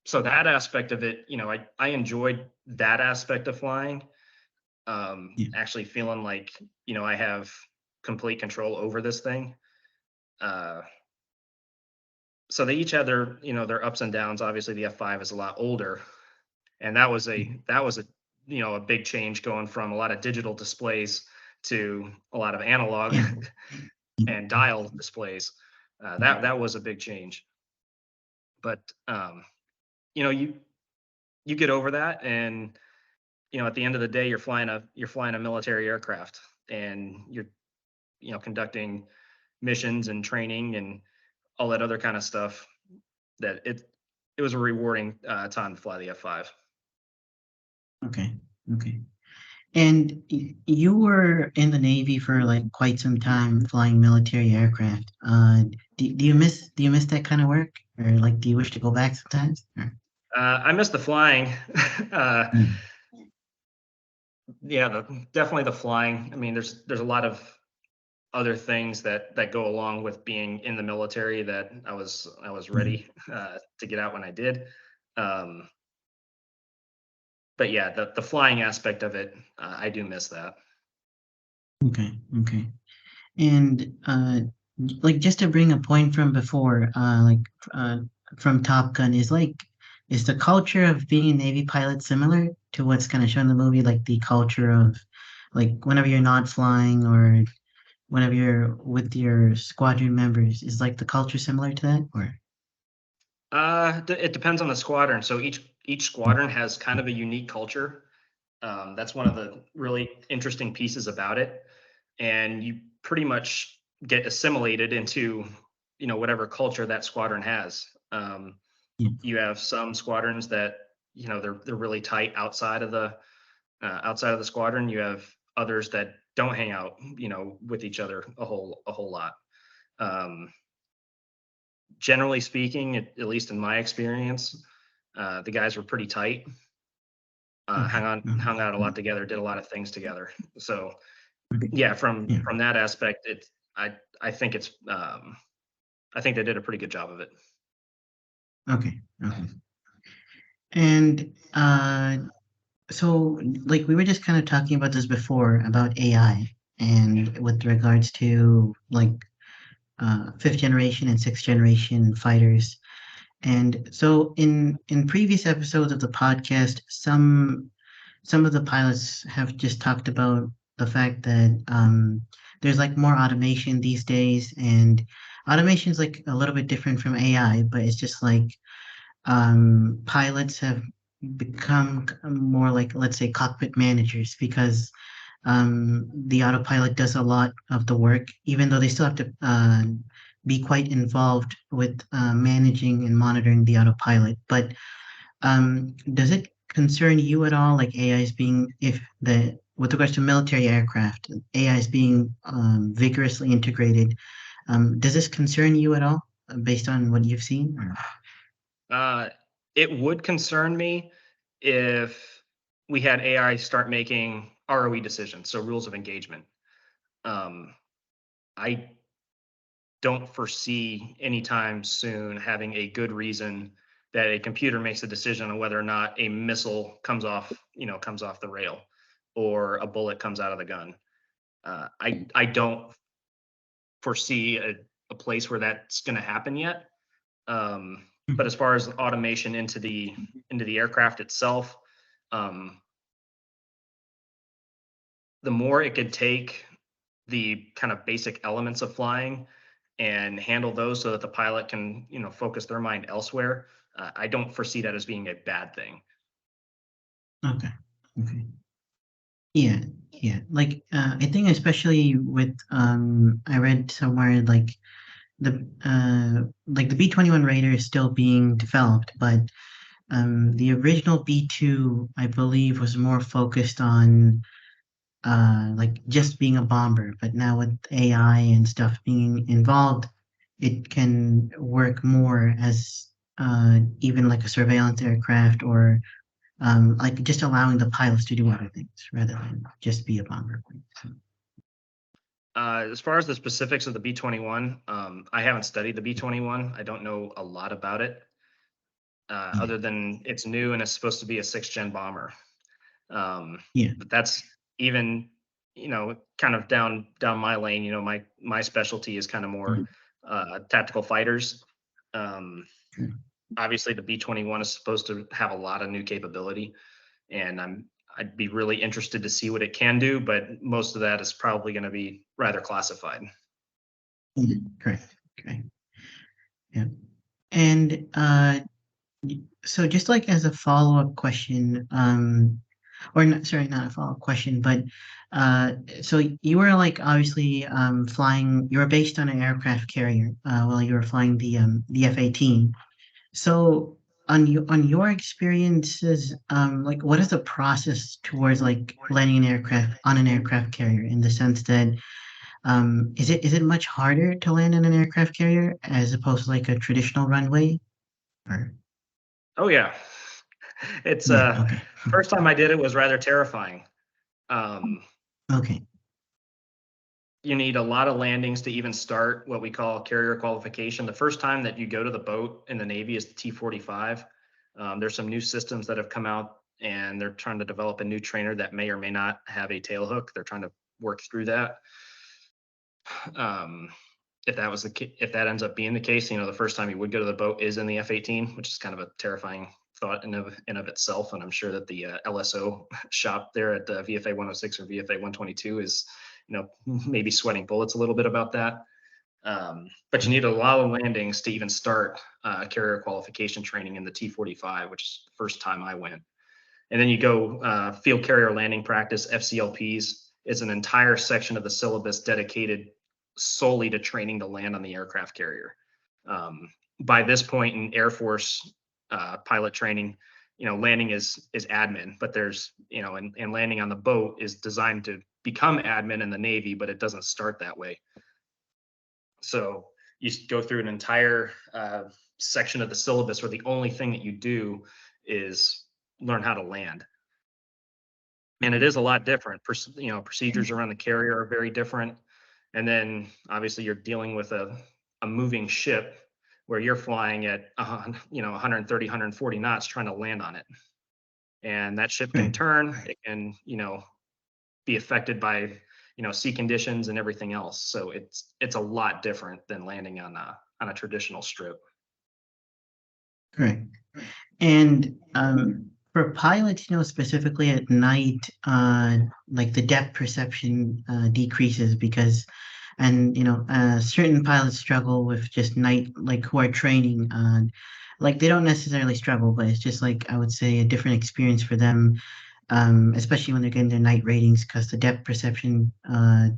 So that aspect of it, I enjoyed that aspect of flying. Actually feeling like I have complete control over this thing. So they each had their ups and downs. Obviously, the F-5 is a lot older, and that was a a big change, going from a lot of digital displays to a lot of analog and dial displays. That was a big change. But you get over that, and at the end of the day, you're flying a military aircraft, and you're conducting missions and training and all that other kind of stuff. That it was a rewarding time to fly the F-5. Okay. Okay. And you were in the Navy for like quite some time flying military aircraft. Do you miss that kind of work, or like do you wish to go back sometimes? I miss the flying. Mm. Yeah, definitely the flying. I mean, there's a lot of other things that go along with being in the military that I was ready to get out when I did. But yeah, the flying aspect of it, I do miss that. Okay. Okay. And like just to bring a point from before, uh, from Top Gun, is the culture of being a Navy pilot similar to what's kind of shown in the movie? Like the culture of like whenever you're not flying or whenever you're with your squadron members, is like the culture similar to that, or? It depends on the squadron. So each squadron has kind of a unique culture. That's one of the really interesting pieces about it, and you pretty much get assimilated into whatever culture that squadron has. Yeah. You have some squadrons that they're really tight outside of the squadron. You have others that don't hang out with each other a whole lot. Generally speaking, at least in my experience, the guys were pretty tight. Okay. Hung out a lot together, did a lot of things together. So Okay. yeah, Yeah. from that aspect, I think I think they did a pretty good job of it. Okay. Okay. And so like we were just kind of talking about this before about AI and with regards to like fifth generation and sixth generation fighters. And so in previous episodes of the podcast, some of the pilots have just talked about the fact that there's like more automation these days, and automation is like a little bit different from AI, but it's just like pilots have become more like, let's say, cockpit managers because the autopilot does a lot of the work, even though they still have to be quite involved with managing and monitoring the autopilot. But does it concern you at all, like AI is being, if the with regards to military aircraft, AI is being vigorously integrated? Does this concern you at all, based on what you've seen? Uh, it would concern me if we had AI start making ROE decisions, so rules of engagement. Um, I don't foresee anytime soon having a good reason that a computer makes a decision on whether or not a missile comes off the rail or a bullet comes out of the gun. I don't foresee a place where that's going to happen yet. But as far as automation into the aircraft itself, um, the more it could take the kind of basic elements of flying and handle those so that the pilot can focus their mind elsewhere, I don't foresee that as being a bad thing. Okay. Okay. Yeah. Yeah. I think especially with I read somewhere like the B-21 Raider is still being developed, but the original B-2, I believe, was more focused on like just being a bomber, but now with AI and stuff being involved, it can work more as even like a surveillance aircraft, or like just allowing the pilots to do other things rather than just be a bomber. So, As far as the specifics of the B-21, I haven't studied the B-21. I don't know a lot about it, yeah, other than it's new and it's supposed to be a 6th-gen bomber. yeah, But that's even, kind of down my lane. My specialty is kind of more mm, tactical fighters. Um, sure. Obviously, the B-21 is supposed to have a lot of new capability, and I'd be really interested to see what it can do, but most of that is probably going to be rather classified. Correct. Okay. Yeah. And so just like as a follow-up question, or not, sorry, not a follow-up question, but so you were like obviously flying, you were based on an aircraft carrier while you were flying the F-18. So on your experiences, like what is the process towards like landing an aircraft on an aircraft carrier, in the sense that is it much harder to land on an aircraft carrier as opposed to like a traditional runway? Or Oh yeah, it's yeah, okay. first time I did it was rather terrifying. Um, Okay. you need a lot of landings to even start what we call carrier qualification. The first time that you go to the boat in the Navy is the T-45. There's some new systems that have come out, and they're trying to develop a new trainer that may or may not have a tail hook. They're trying to work through that. Um, if that ends up being the case, the first time you would go to the boat is in the F-18, which is kind of a terrifying thought in of itself. And I'm sure that the LSO shop there at VFA 106 or VFA 122 is, maybe sweating bullets a little bit about that. But you need a lot of landings to even start carrier qualification training in the T-45, which is the first time I went. And then you go field carrier landing practice, FCLPs. Is an entire section of the syllabus dedicated solely to training to land on the aircraft carrier. By this point in Air Force pilot training, landing is admin, but there's, and landing on the boat is designed to become admin in the Navy, but it doesn't start that way. So you go through an entire section of the syllabus where the only thing that you do is learn how to land. And it is a lot different. Procedures around the carrier are very different. And then obviously you're dealing with a moving ship where you're flying at 130, 140 knots trying to land on it. And that ship can Right. turn, it can, be affected by, sea conditions and everything else. So it's a lot different than landing on a traditional strip. Correct. And for pilots, specifically at night, like the depth perception decreases because, and certain pilots struggle with just night, like who are training. Like they don't necessarily struggle, but it's just like I would say a different experience for them. especially when they're getting their night ratings because the depth perception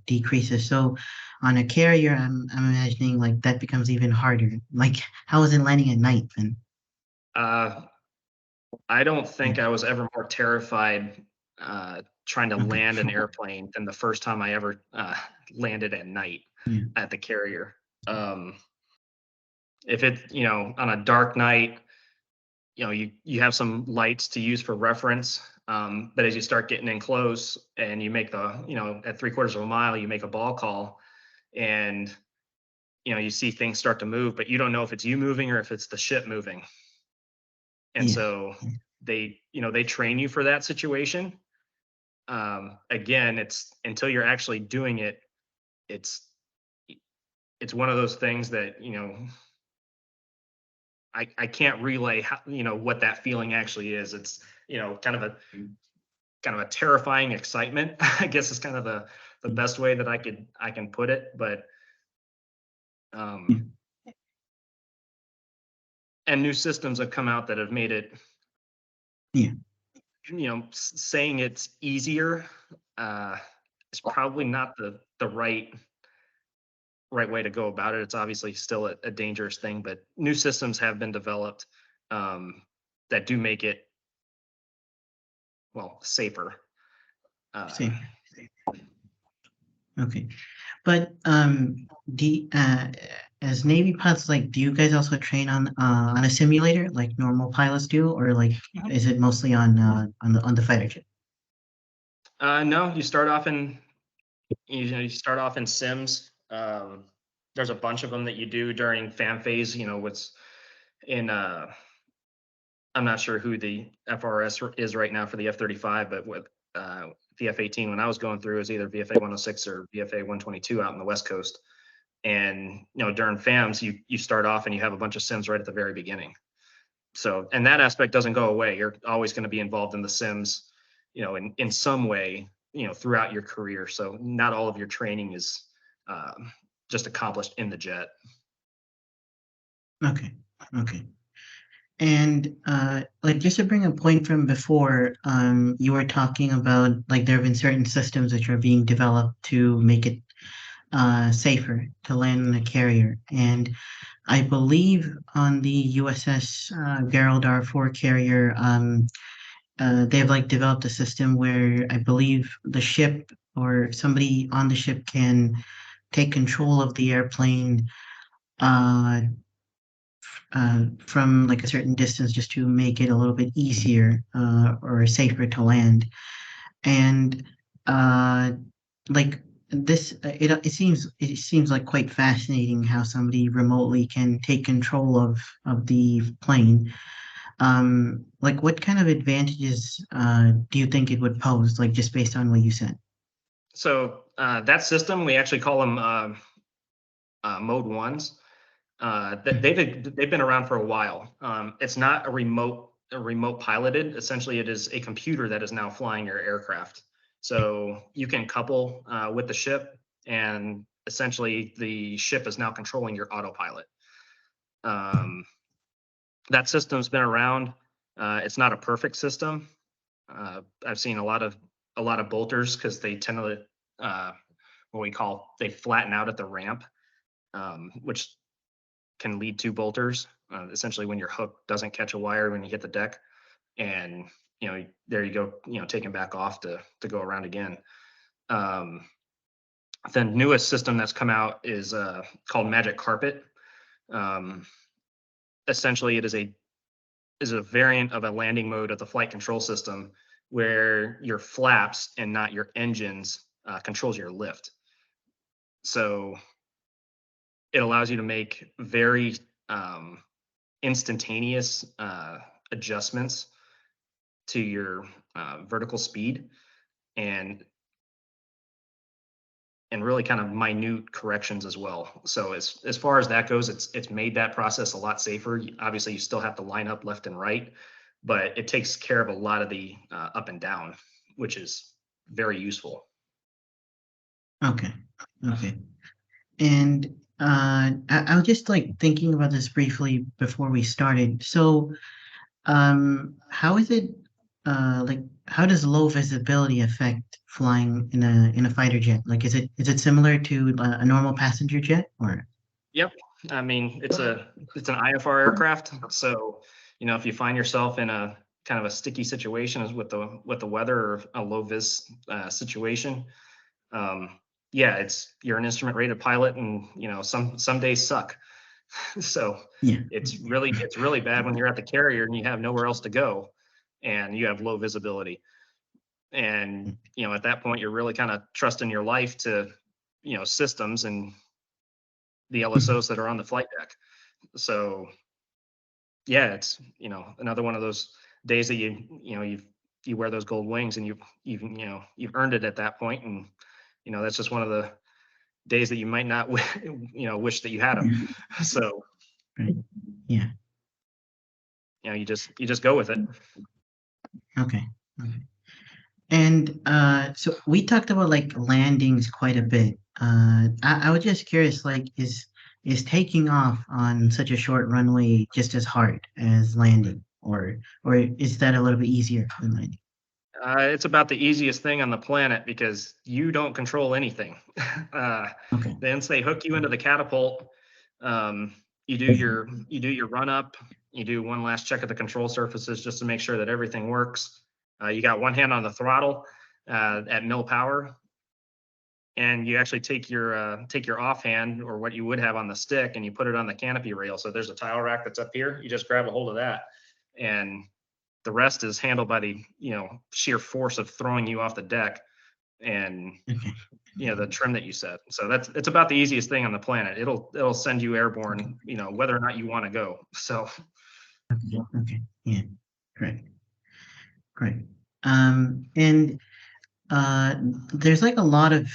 decreases. So on a carrier, I'm imagining like that becomes even harder. Like, how is it landing at night then? Uh, I don't Yeah. think I was ever more terrified trying to Okay. land an airplane than the first time I ever landed at night Yeah. at the carrier. Um, if it, on a dark night, you have some lights to use for reference. But as you start getting in close and you make the, at 3/4 of a mile, you make a ball call and, you see things start to move, but you don't know if it's you moving or if it's the ship moving. And Yeah. so they train you for that situation. Again, it's until you're actually doing it, it's it's one of those things that, I can't relay how, what that feeling actually is. It's, kind of a terrifying excitement, I guess is kind of the best way that I can put it. But Yeah. um and new systems have come out that have made it, Yeah. saying it's easier uh is probably not the right way to go about it. It's obviously still a dangerous thing, but new systems have been developed um that do make it, well, safer. uh Same. Okay. But as Navy pilots, like, do you guys also train on a simulator like normal pilots do, or like is it mostly on the fighter jet? no, you start off in sims. There's a bunch of them that you do during fan phase, what's in I'm not sure who the FRS is right now for the F-35, but with the F-18, when I was going through, it was either VFA 106 or VFA 122 out in the West Coast. And during FAMs, you start off and you have a bunch of sims right at the very beginning. So, and that aspect doesn't go away. You're always going to be involved in the sims, in some way, throughout your career. So, not all of your training is just accomplished in the jet. Okay. Okay. And like just to bring a point from before, you were talking about like there have been certain systems which are being developed to make it safer to land on a carrier. And I believe on the USS Gerald R4 carrier, they've like developed a system where I believe the ship or somebody on the ship can take control of the airplane uh, from like a certain distance just to make it a little bit easier or safer to land. And uh, like it seems like quite fascinating how somebody remotely can take control of the plane. Like what kind of advantages do you think it would pose, like just based on what you said? So, that system, we actually call them mode ones. They've been around for a while. It's not a remote piloted. Essentially, it is a computer that is now flying your aircraft. So you can couple with the ship, and essentially the ship is now controlling your autopilot. Um, that system's been around. It's not a perfect system. I've seen a lot of bolters because they tend to what we call they flatten out at the ramp, which can lead to bolters. Essentially, when your hook doesn't catch a wire when you hit the deck, and there you go, taking back off to go around again. Um, the newest system that's come out is called Magic Carpet. Um, Essentially, it is a variant of a landing mode of the flight control system where your flaps and not your engines controls your lift. So it allows you to make very instantaneous adjustments to your vertical speed and really kind of minute corrections as well. So as far as that goes, it's made that process a lot safer. Obviously, you still have to line up left and right, but it takes care of a lot of the up and down, which is very useful. Okay. Okay. And I was just like thinking about this briefly before we started. So, how is it? like how does low visibility affect flying in a fighter jet? Like, is it similar to a normal passenger jet or? Yep. I mean, it's an IFR aircraft. So, if you find yourself in a kind of a sticky situation as with the weather or a low vis situation, um, yeah, you're an instrument rated pilot, and some days suck. So Yeah. it's really bad when you're at the carrier and you have nowhere else to go, and you have low visibility. And at that point, you're really kind of trusting your life to systems and the LSOs that are on the flight deck. So yeah, it's another one of those days that you wear those gold wings, and you've earned it at that point. And that's just one of the days that you might not wish that you had them. So Right. Yeah. you just go with it. Okay. Okay. And so we talked about like landings quite a bit. I was just curious, like, is taking off on such a short runway just as hard as landing, or is that a little bit easier than landing? It's about the easiest thing on the planet because you don't control anything. uh, Okay. then they hook you into the catapult. Um, you do your run up. You do one last check of the control surfaces just to make sure that everything works. You got one hand on the throttle at mill power, and you actually take your offhand, or what you would have on the stick, and you put it on the canopy rail. So there's a tile rack that's up here. You just grab a hold of that, and the rest is handled by the sheer force of throwing you off the deck, and Okay. the trim that you set. So it's about the easiest thing on the planet. It'll send you Okay. airborne, whether or not you want to go. So Okay. Okay. Yeah. Great. Great. And uh, there's like a lot of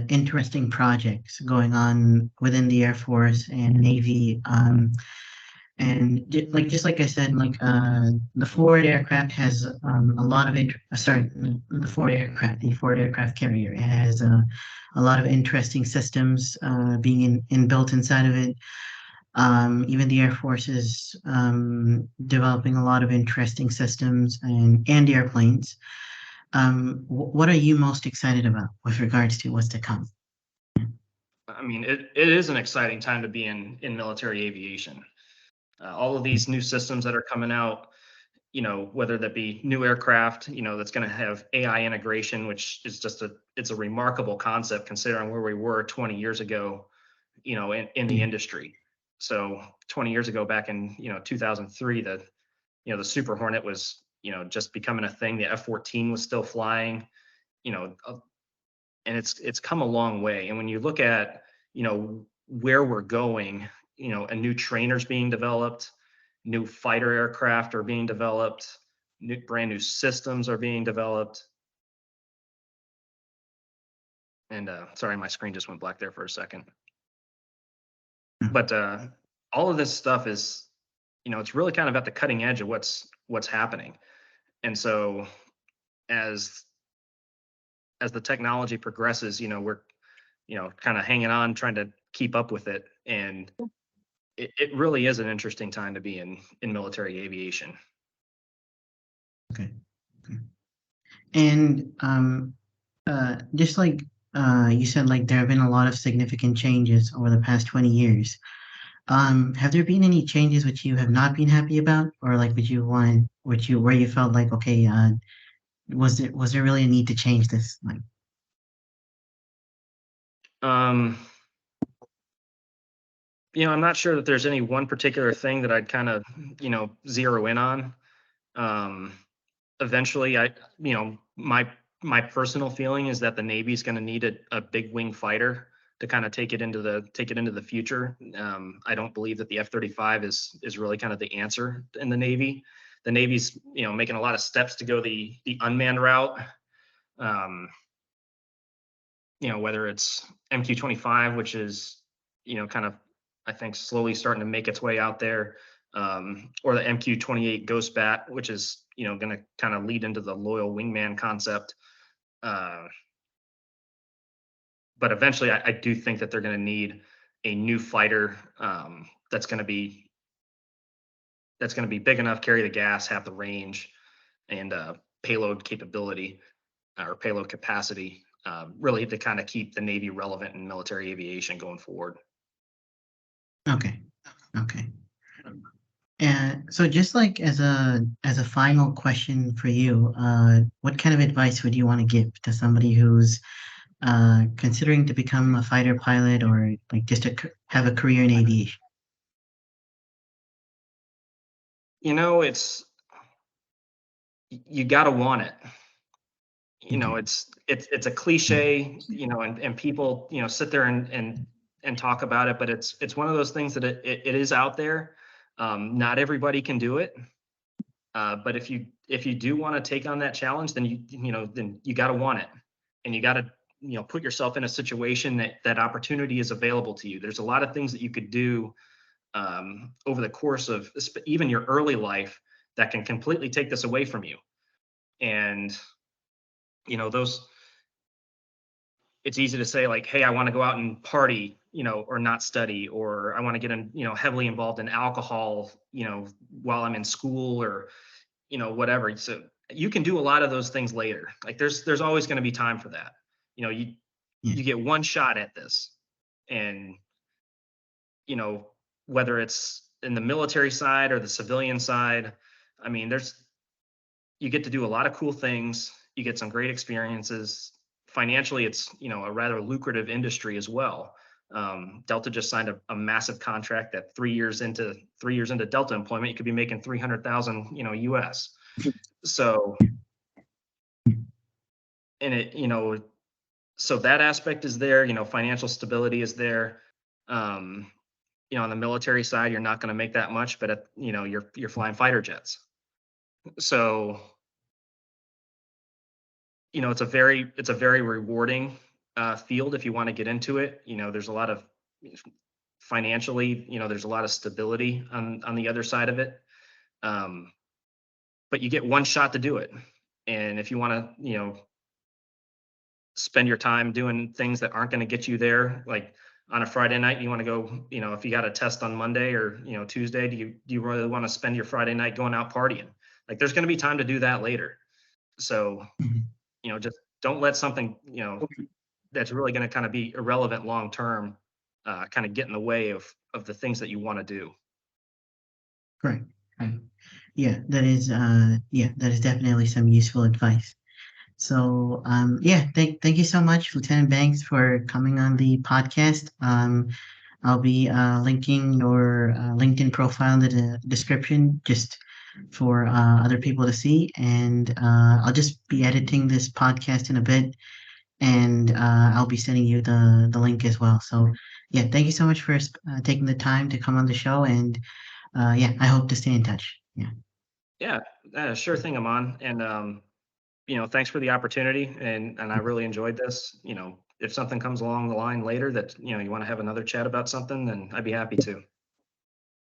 interesting projects going on within the Air Force and Navy. And just like I said, like the forward aircraft has a lot of sorry, the forward aircraft carrier, it has a lot of interesting systems being inbuilt inside of it. Even the Air Force is developing a lot of interesting systems and airplanes. What are you most excited about with regards to what's to come? I mean, it is an exciting time to be in military aviation. All of these new systems that are coming out, whether that be new aircraft, that's going to have AI integration, which is it's a remarkable concept considering where we were 20 years ago, in the Yeah. industry. So 20 years ago, back in 2003, the Super Hornet was just becoming a thing. The F-14 was still flying, you know, uh, and it's come a long way. And when you look at where we're going, a new trainer's being developed, new fighter aircraft are being developed, brand new systems are being developed. And sorry, my screen just went black there for a second. But all of this stuff is, it's really kind of at the cutting edge of what's happening. And so as the technology progresses, we're kind of hanging on, trying to keep up with it. And it really is an interesting time to be in military aviation. Okay. Okay. And just like you said, like there have been a lot of significant changes over the past 20 years. Have there been any changes which you have not been happy about, or like where you felt like, okay, was there really a need to change this? Like, Um, I'm not sure that there's any one particular thing that I'd kind of, zero in on. Um, Eventually, my personal feeling is that the Navy's going to need a big wing fighter to kind of take it into the future. I don't believe that the F-35 is really kind of the answer in the Navy. The Navy's making a lot of steps to go the unmanned route. Um, whether it's MQ-25, which is kind of, I think, slowly starting to make its way out there, or the MQ-28 Ghost Bat, which is going to kind of lead into the loyal wingman concept. Uh, but eventually, I do think that they're going to need a new fighter, that's going to be big enough, carry the gas, have the range, and payload capability or payload capacity, really to kind of keep the Navy relevant in military aviation going forward. Okay. Okay. And so just like as a final question for you, what kind of advice would you want to give to somebody who's considering to become a fighter pilot or like just have a career in aviation? It's you got to want it. Okay. It's a Yeah. cliche, and people, sit there and talk about it, but it's one of those things that it is out there. Not everybody can do it. But if you do want to take on that challenge, then you got to want it, and you got to put yourself in a situation that opportunity is available to you. There's a lot of things that you could do over the course of even your early life that can completely take this away from you. And those, it's easy to say like, hey, I want to go out and party, or not study, or I want to get in, heavily involved in alcohol, while I'm in school, or whatever. So you can do a lot of those things later. Like there's always going to be time for that. You Yeah. you get one shot at this, and you know whether it's in the military side or the civilian side. I mean, you get to do a lot of cool things. You get some great experiences. Financially, it's a rather lucrative industry as well. Delta just signed a massive contract that 3 years into Delta employment, you could be making 300,000, US. So, and so that aspect is there. Financial stability is there. Um, on the military side, you're not going to make that much, but you're flying fighter jets. So, it's a very rewarding field if you want to get into it. There's a lot of financially, there's a lot of stability on the other side of it. Um, but you get one shot to do it, and if you want to, spend your time doing things that aren't going to get you there, like on a Friday night, you want to go, if you got a test on Monday or Tuesday, do you really want to spend your Friday night going out partying? Like there's going to be time to do that later. So Mhm. just don't let something that's really going to kind of be irrelevant long term kind of get in the way of the things that you want to do. Correct. Right. Yeah, that is definitely some useful advice. So yeah, thank you so much, Lieutenant Banks, for coming on the podcast. I'll be linking your LinkedIn profile in the description just for other people to see, and I'll just be editing this podcast in a bit, and I'll be sending you the link as well. So yeah, thank you so much for taking the time to come on the show, and yeah, I hope to stay in touch. Yeah. Yeah, sure thing, Amon. And thanks for the opportunity, and I really enjoyed this. If something comes along the line later that you want to have another chat about something, then I'd be happy to.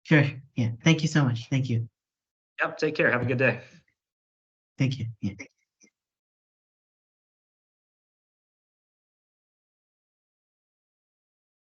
Sure. Yeah. Thank you so much. Thank you. Yep. Take care. Have a good day. Thank you. Yeah.